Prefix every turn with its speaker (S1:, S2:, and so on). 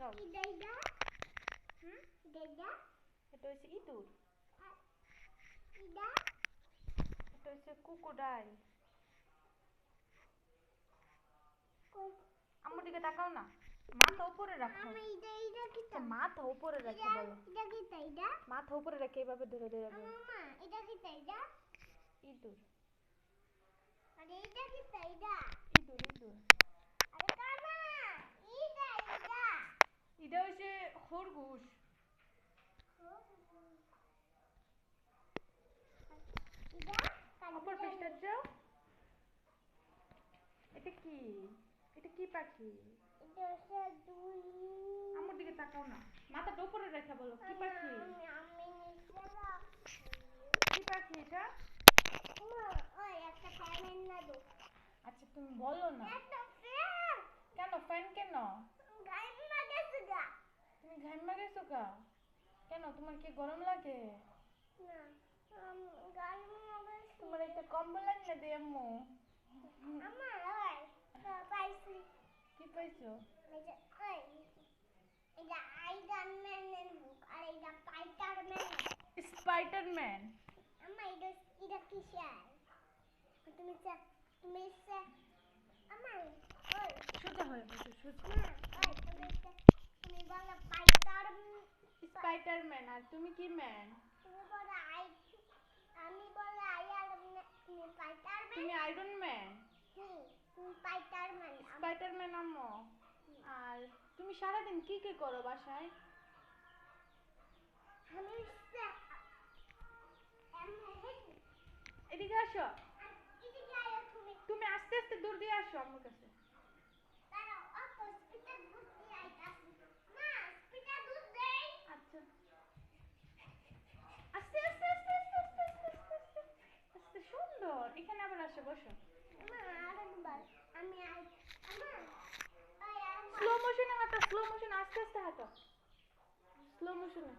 S1: দেখাও।
S2: হুম
S1: এটা হচ্ছে ইঁদুর।
S2: এটা
S1: হচ্ছে কুকুডাই। আম্মুর দিকে তাকাও না, মাথা উপরে রাখো। মাথা উপরে রেখে বলো। মাথা উপরে রেখে এইভাবে ধরে ধরে বলো। ইঁদুর ইঁদুর ইঁদুর। এটা হচ্ছে খরগোশ। অপর পৃষ্ঠা যাও। এটা কি? এটা কি পাখি? আমার দিকে তাকাও না, মাথাটা উপরে রেখে বলো কি পাখি? কি পাখি এটা? আচ্ছা তুমি বলো না। কেন ফ্যান কেন? তুমি ঘাইমা গেছো গা? কেন তোমার কি গরম লাগে? তোমার একটা কম্বল এনে দে আম্মু। কি পাইছো? স্পাইডারম্যান। সোজা হয়ে বসো, সোজা। স্পাইডারম্যান। আর তুমি কি ম্যান? তুমি আয়রন ম্যান। স্পাইডারম্যান আম্মু। আর তুমি সারাদিন কি কি করো বাসায়? এদিকে আসো। তুমি আস্তে আস্তে দূর দিয়ে আসো আমার কাছে। আচ্ছা আস্তে আস্তে আস্তে আস্তে আস্তে আস্তে আস্তে আস্তে আস্তে। সুন্দর। এখানে আবার আসো, বসো। স্লো মোশনে হাঁটো, স্লো মোশন, আস্তে আস্তে হাঁটো, স্লো মোশনে।